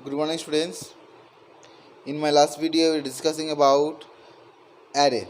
Good morning, students. In my last video, we were discussing about array.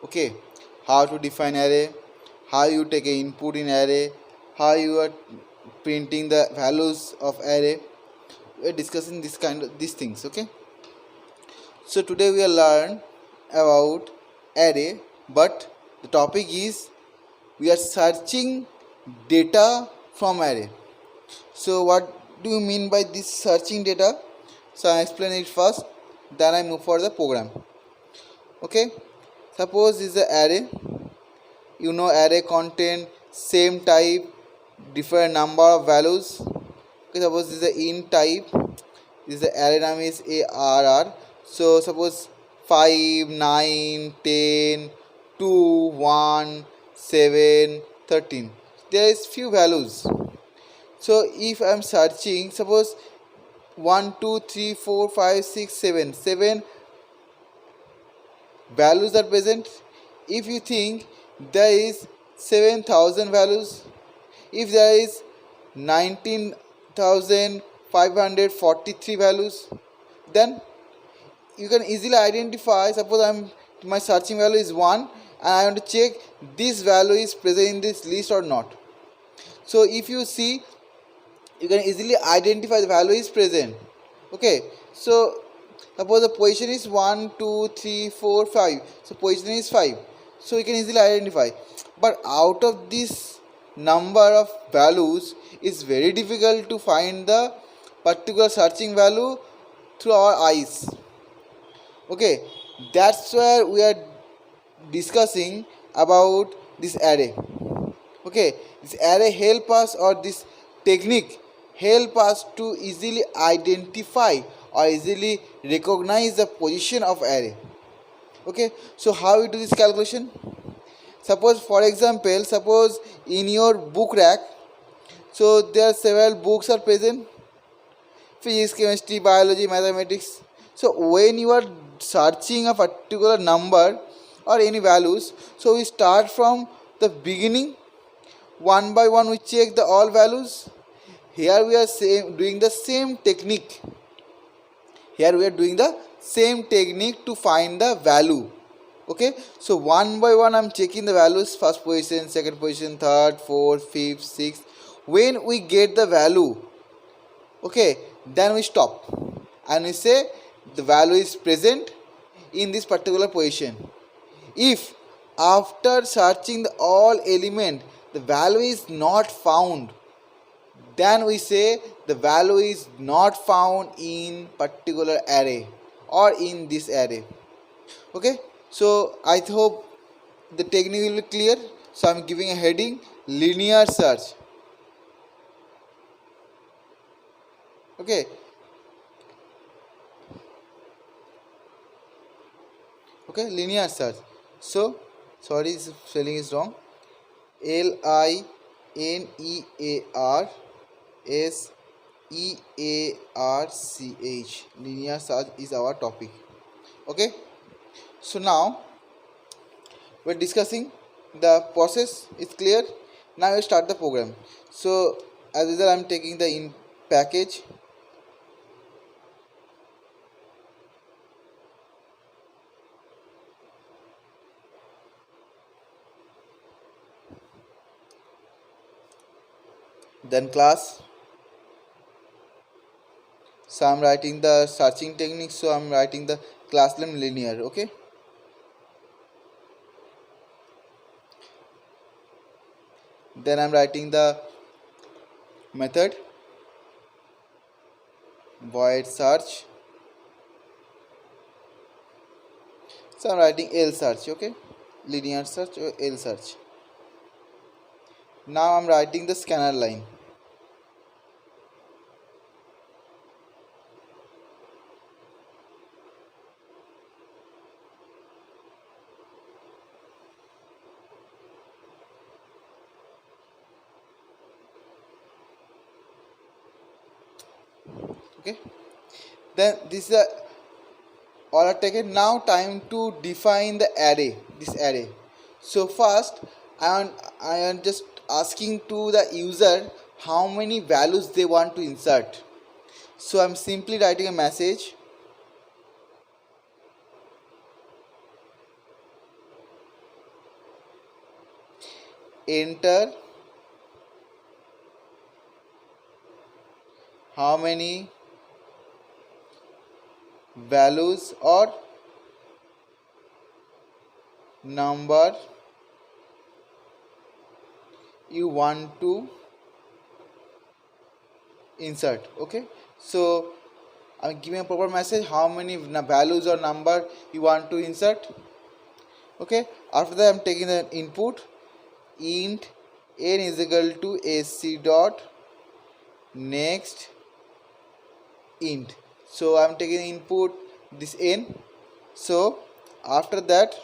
Okay, how to define array, how you take an input in array, how you are printing the values of array. We are discussing these things. Okay. So today we will learn about array, but the topic is we are searching data from array. So what do you mean by this searching data? So I explain it first, then I move for the program. Okay, suppose is the array. You know array contain same type, different number of values. Okay, suppose this is the int type. This is the array name is ARR. So suppose 5, 9, 10, 2, 1, 7, 13. There is few values. So if I am searching, suppose 1, 2, 3, 4, 5, 6, 7, 7 values are present. If you think there is 7,000 values, if there is 19,543 values, then you can easily identify. Suppose my searching value is 1 and I want to check this value is present in this list or not. So if you see, you can easily identify the value is present. Okay, so suppose the position is 1, 2, 3, 4, 5. So position is 5. So you can easily identify. But out of this number of values, it's very difficult to find the particular searching value through our eyes. Okay, that's where we are discussing about this array. Okay, this array help us, or this technique help us to easily identify or easily recognize the position of array. Okay, so how we do this calculation? Suppose, for example, suppose in your book rack, so there are several books are present: physics, chemistry, biology, mathematics. So when you are searching a particular number or any values, so we start from the beginning. One by one we check the all values. Here we are doing the same technique. Here we are doing the same technique to find the value. Okay, so one by one I'm checking the values: first position, second position, third, fourth, fifth, sixth. When we get the value, okay, then we stop and we say the value is present in this particular position. If after searching the all element the value is not found, then we say the value is not found in particular array or in this array. Okay, so I hope the technique will be clear. So I'm giving a heading: linear search. Okay, linear search. So sorry, spelling is wrong. LINEARSEARCH. Linear search is our topic. Okay, so now we're discussing the process. Is clear. Now we start the program. So as usual, I'm taking the in package. Then class. So I'm writing the searching technique. So I'm writing the class name linear. Okay. Then I'm writing the method void search. So I'm writing L search. Okay, linear search or L search. Now I'm writing the scanner line. Okay, then this is all are taken. Now time to define the array, this array. So first I am just asking to the user how many values they want to insert. So I'm simply writing a message, enter how many values or number you want to insert. Okay, so I'm giving a proper message how many values or number you want to insert. Okay, after that I'm taking the input int n is equal to sc dot next int. So I'm taking input this n. So after that,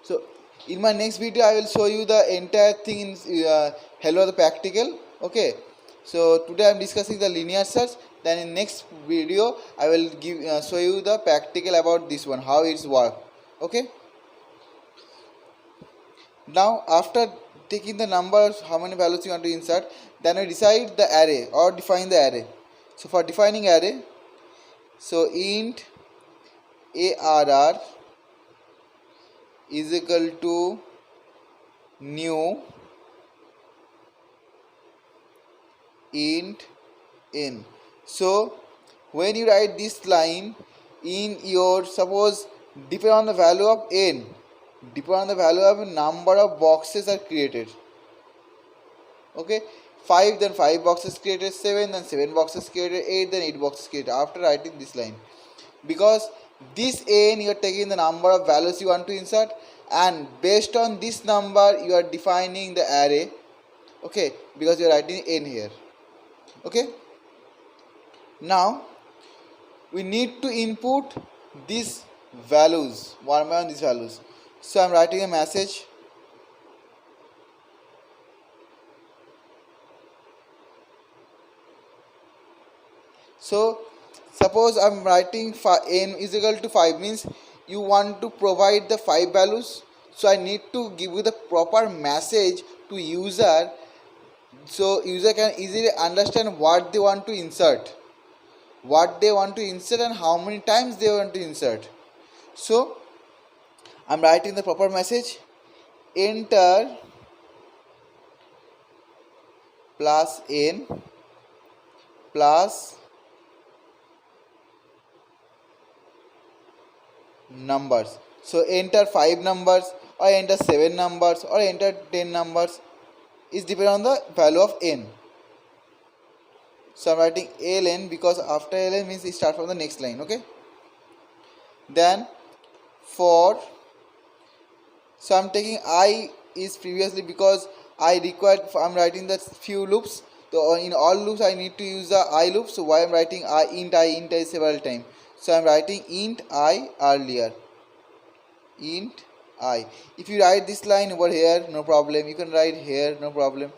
so in my next video I will show you the entire thing in hello the practical. Okay, so today I'm discussing the linear search, then in next video I will give show you the practical about this one, how it's work. Okay, now after taking the numbers how many values you want to insert, then we decide the array or define the array. So for defining array, so int arr is equal to new int n. So when you write this line in your, suppose depend on the value of n, depend on the value of number of boxes are created. Okay, 5, then 5 boxes created, 7, then 7 boxes created, 8, then 8 boxes created after writing this line. Because this n you are taking the number of values you want to insert, and based on this number you are defining the array. Okay, because you are writing n here. Okay, now we need to input these values, one by one these values. So I am writing a message so suppose I am writing n is equal to 5, means you want to provide the 5 values. So I need to give you the proper message to user, so user can easily understand what they want to insert, and how many times they want to insert. So I'm writing the proper message, enter plus n plus numbers. So enter 5 numbers or enter 7 numbers or enter 10 numbers, is depend on the value of n. So I'm writing ln because after ln means it start from the next line. Okay, then for, so I'm taking I is previously because I required, I'm writing the few loops. So in all loops I need to use the I loop. So why I'm writing int I several times. So I'm writing int I earlier, int I. If you write this line over here, no problem. You can write here, no problem.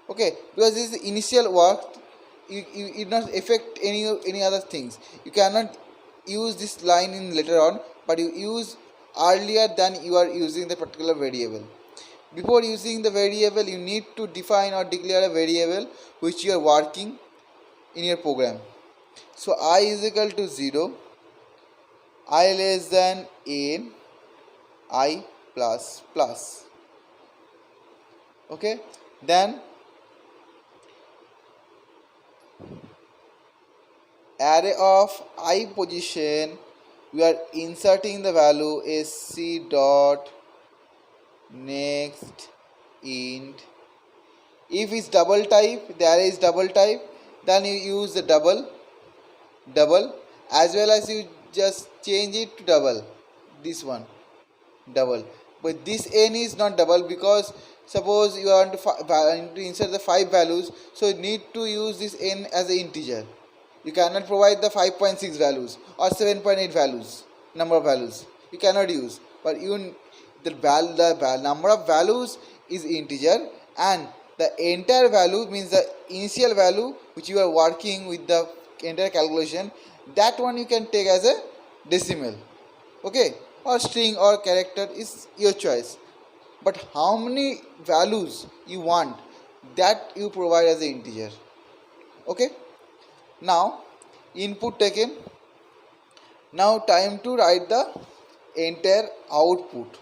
Okay, because this is initial work, it not affect any other things. You cannot use this line in later on, but you use earlier than you are using the particular variable. Before using the variable, you need to define or declare a variable which you are working in your program. So I is equal to 0, I less than n, I plus plus. Okay, then array of I position, we are inserting the value sc dot next int. If it's double type, the array is double type, then you use the double, as well as you just change it to double, this one double. But this n is not double because suppose you want to insert the 5 values, so you need to use this n as an integer. You cannot provide the 5.6 values or 7.8 values, number of values you cannot use, but the number of values is integer, and the entire value means the initial value which you are working with the entire calculation, that one you can take as a decimal. Okay, or string or character is your choice, but how many values you want, that you provide as an integer. Okay, now input taken. Now time to write the entire output.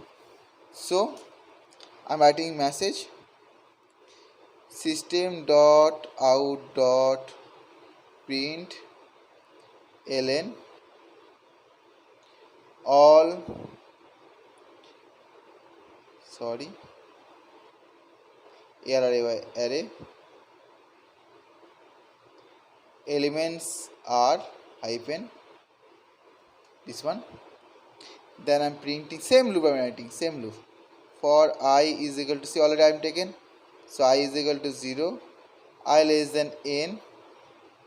So I'm writing message system dot out dot print ln all array elements are hyphen this one. Then I'm printing same loop. I'm writing same loop for I is equal to, see already I'm taken, so I is equal to 0, I less than n,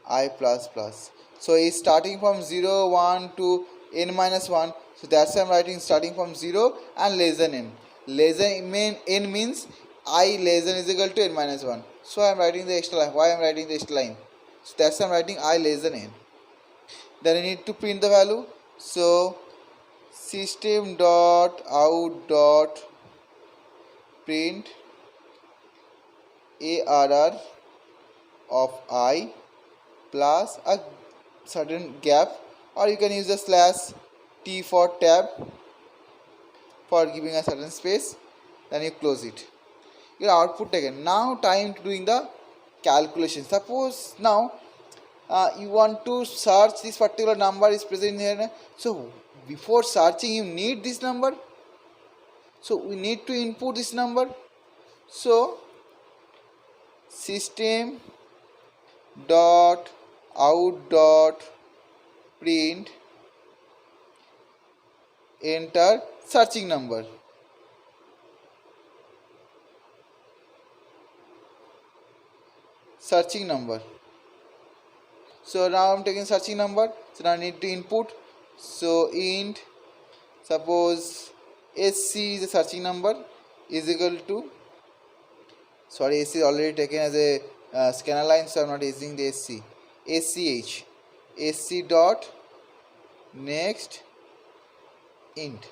I plus plus. So it's starting from 0 1 to n minus 1, so that's why I'm writing starting from 0 and less than n. Less than n means I less than is equal to n minus 1, so I'm writing the extra line. Why I'm writing the extra line? So that's why I'm writing I less than n. Then I need to print the value. So system dot out dot print arr of I plus a certain gap, or you can use the slash t for tab for giving a certain space, then you close it. Your output taken. Now time to doing the calculation. Suppose now you want to search this particular number is present here, so before searching you need this number, so we need to input this number. So system dot out dot print enter searching number. So now I'm taking searching number, so now I need to input. So int suppose sc is the searching number is equal to, sorry, sc is already taken as a scanner line, so I'm not using the sc dot next int.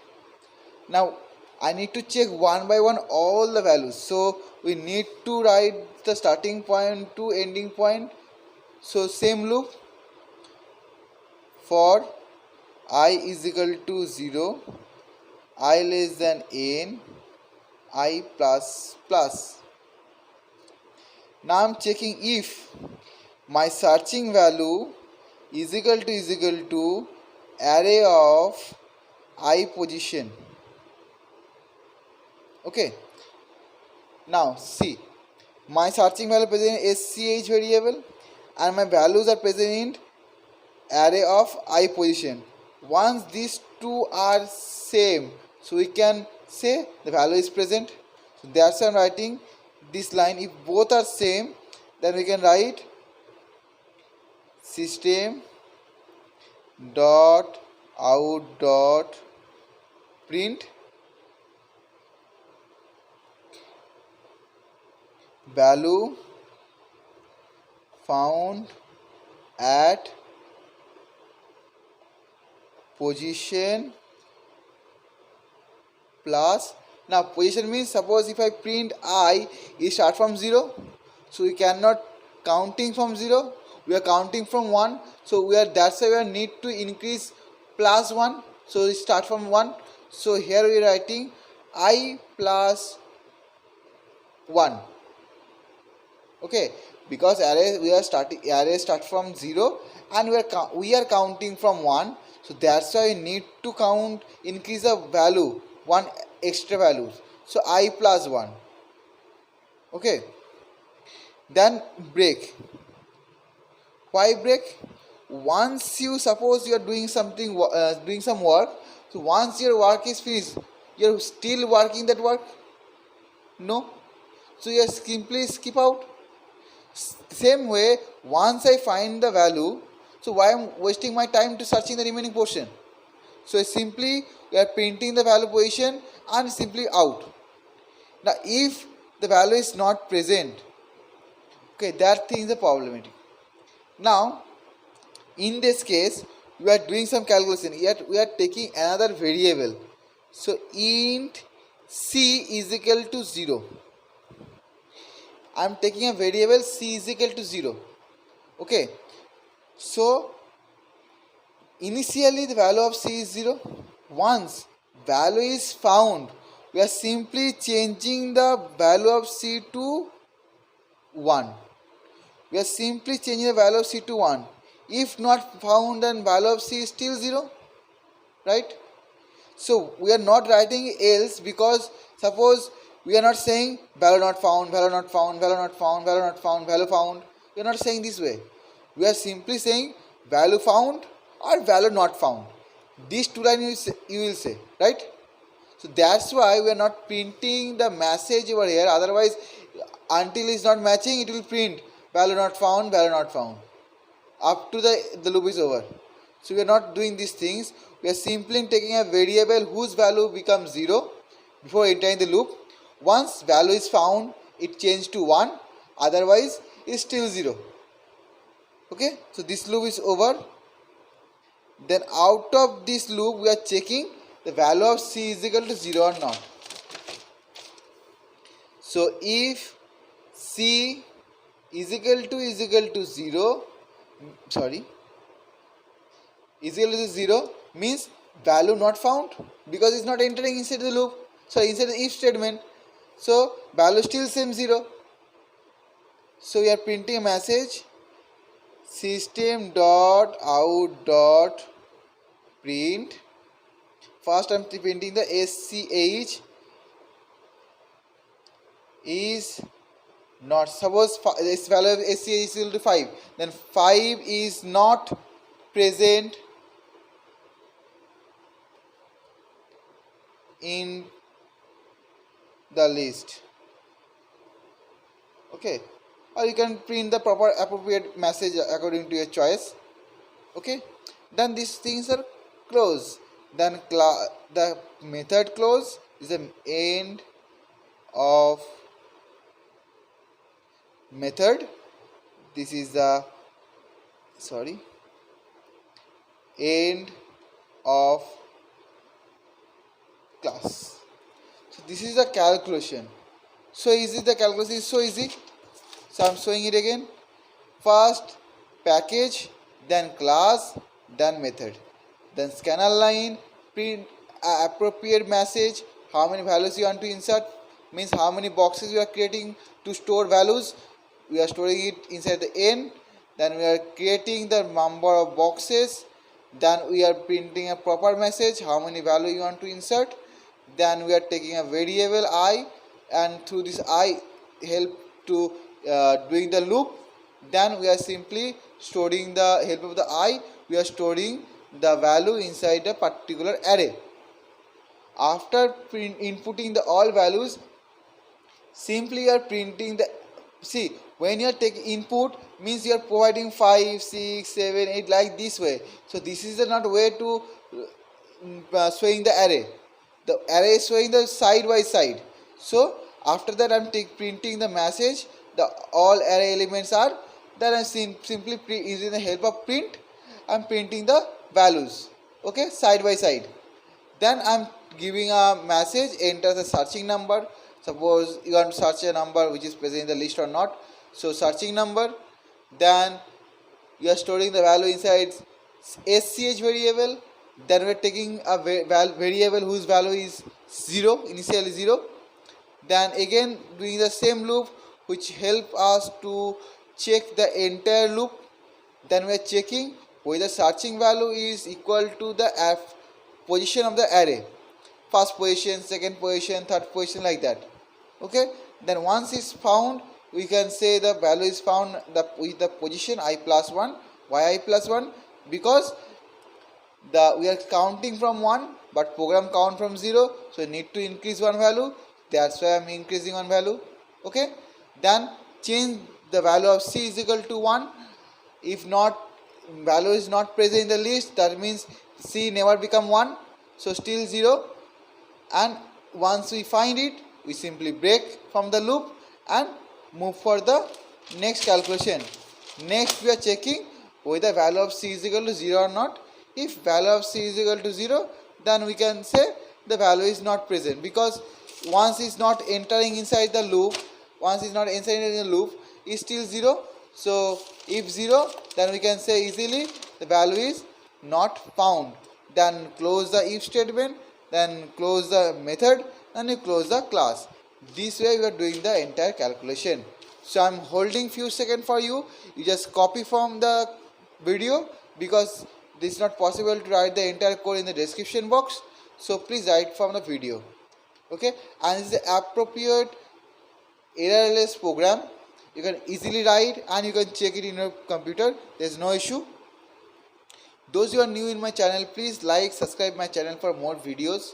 Now I need to check one by one all the values, so we need to write the starting point to ending point. So same loop for I is equal to 0, I less than n, I plus plus. Now I'm checking if my searching value is equal to array of I position. Okay, now see, my searching value present in sch variable and my values are present in array of I position. Once these two are same, so we can say the value is present. So that's why I'm writing this line. If both are same, then we can write system dot out dot print value found at position plus. Now position means, suppose if I print I, it start from 0, so we cannot counting from 0, we are counting from 1, so that's why we need to increase plus 1, so we start from 1. So here we are writing I plus 1. Okay, because array start from 0 and we are counting from 1, so that's why we need to increase the value, one extra value, so I plus 1. Okay, then break. Why break? Once you suppose you are doing something, doing some work, so once your work is finished, you're still working that work? No, so you simply skip out. Same way, once I find the value, so why I'm wasting my time to searching the remaining portion? So simply we are printing the value position and simply out. Now if the value is not present, okay, that thing is problematic. Now in this case we are doing some calculation, yet we are taking another variable. So int c is equal to 0. I am taking a variable c is equal to 0. Okay, so Initially the value of c is 0. Once value is found, we are simply changing the value of c to 1. We are simply changing the value of c to 1. If not found, then value of c is still 0, right? So we are not writing else, because suppose we are not saying value not found, value not found, value not found, value not found, value found. We are not saying this way. We are simply saying value found or value not found. These two lines you will say, right? So that's why we are not printing the message over here. Otherwise, until it's not matching, it will print value not found, value not found, up to the loop is over. So we are not doing these things. We are simply taking a variable whose value becomes 0 before entering the loop. Once value is found, it changes to 1, otherwise it's still 0. Okay, so this loop is over. Then out of this loop we are checking the value of c is equal to 0 or not. So if c is equal to 0, is equal to 0 means value not found, because it's not entering inside the loop, so inside the if statement. So value still same 0. So we are printing a message system dot out dot print. First I am printing the SCH is not, suppose this value of SCH is equal to 5, then 5 is not present in the list. Okay, or you can print the proper appropriate message according to your choice. Okay, then these things are closed. Then the method close is the end of method. This is the end of class. So this is the calculation. So easy, the calculation is so easy. So I am showing it again. First package, then class, then method, then scanner line, print appropriate message, how many values you want to insert, means how many boxes you are creating to store values. We are storing it inside the n, then we are creating the number of boxes, then we are printing a proper message, how many value you want to insert, then we are taking a variable I, and through this I help to doing the loop. Then we are simply storing the help of the I, we are storing the value inside a particular array. After inputting the all values, simply you are printing the, see, when you are taking input means you are providing 5, 6, 7, 8 like this way. So this is the not way to showing the array. The array is showing the side by side. So after that I am printing the message, the all array elements are, then I am simply using the help of print, I am printing the values, okay, side by side. Then I am giving a message, enter the searching number. Suppose you want to search a number which is present in the list or not. So searching number, then you are storing the value inside SCH variable. Then we are taking a variable whose value is 0, initially 0. Then again doing the same loop which help us to check the entire loop. Then we are checking whether searching value is equal to the position of the array, first position, second position, third position, like that. Okay, then once it's found, we can say the value is found with the position I plus 1. Why I plus 1? Because we are counting from 1, but program count from 0, so we need to increase one value. That's why I am increasing one value. Okay, then change the value of c is equal to 1. If not, value is not present in the list, that means c never become 1, so still 0. And once we find it, we simply break from the loop and move for the next calculation. Next we are checking whether value of c is equal to 0 or not. If value of c is equal to 0, then we can say the value is not present, because once it's not entering inside the loop, is still 0. So if 0, then we can say easily the value is not found. Then close the if statement, then close the method, and you close the class. This way you are doing the entire calculation. So I'm holding few seconds for you. You just copy from the video because this is not possible to write the entire code in the description box. So please write from the video. Okay, and this is the appropriate errorless program. You can easily write and you can check it in your computer. There's no issue. Those who are new in my channel, please like, subscribe my channel for more videos.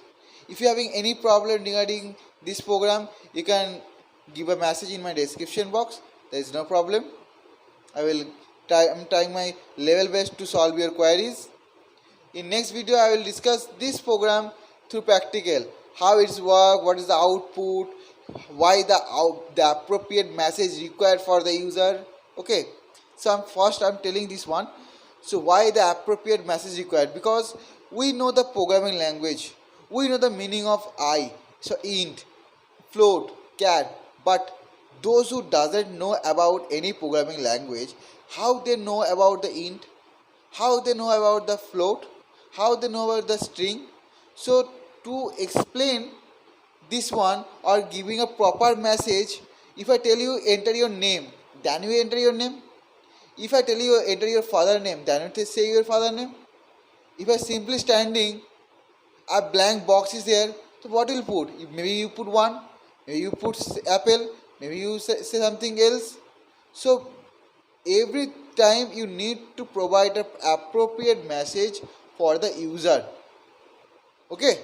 If you are having any problem regarding this program, you can give a message in my description box. There is no problem. I'm trying my level best to solve your queries. In next video, I will discuss this program through practical. How it's work, what is the output, why the appropriate message required for the user. Okay. So I'm telling this one. So why the appropriate message required? Because we know the programming language. We know the meaning of I. So int, float, char. But those who doesn't know about any programming language, how they know about the int? How they know about the float? How they know about the string? So to explain this one or giving a proper message, if I tell you enter your name, then you enter your name. If I tell you enter your father name, then you say your father name. If I simply standing, a blank box is there, so what will put? Maybe you put one, maybe you put apple, maybe you say something else. So every time you need to provide an appropriate message for the user. Okay.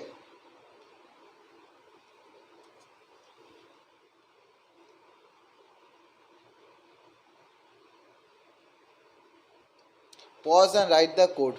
Pause and write the code.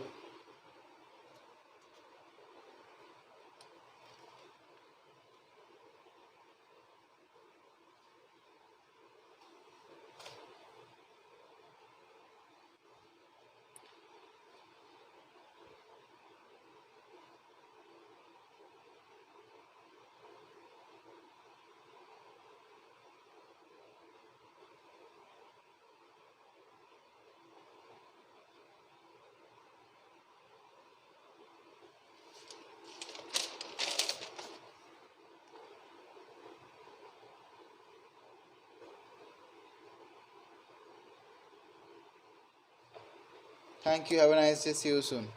Thank you. Have a nice day. See you soon.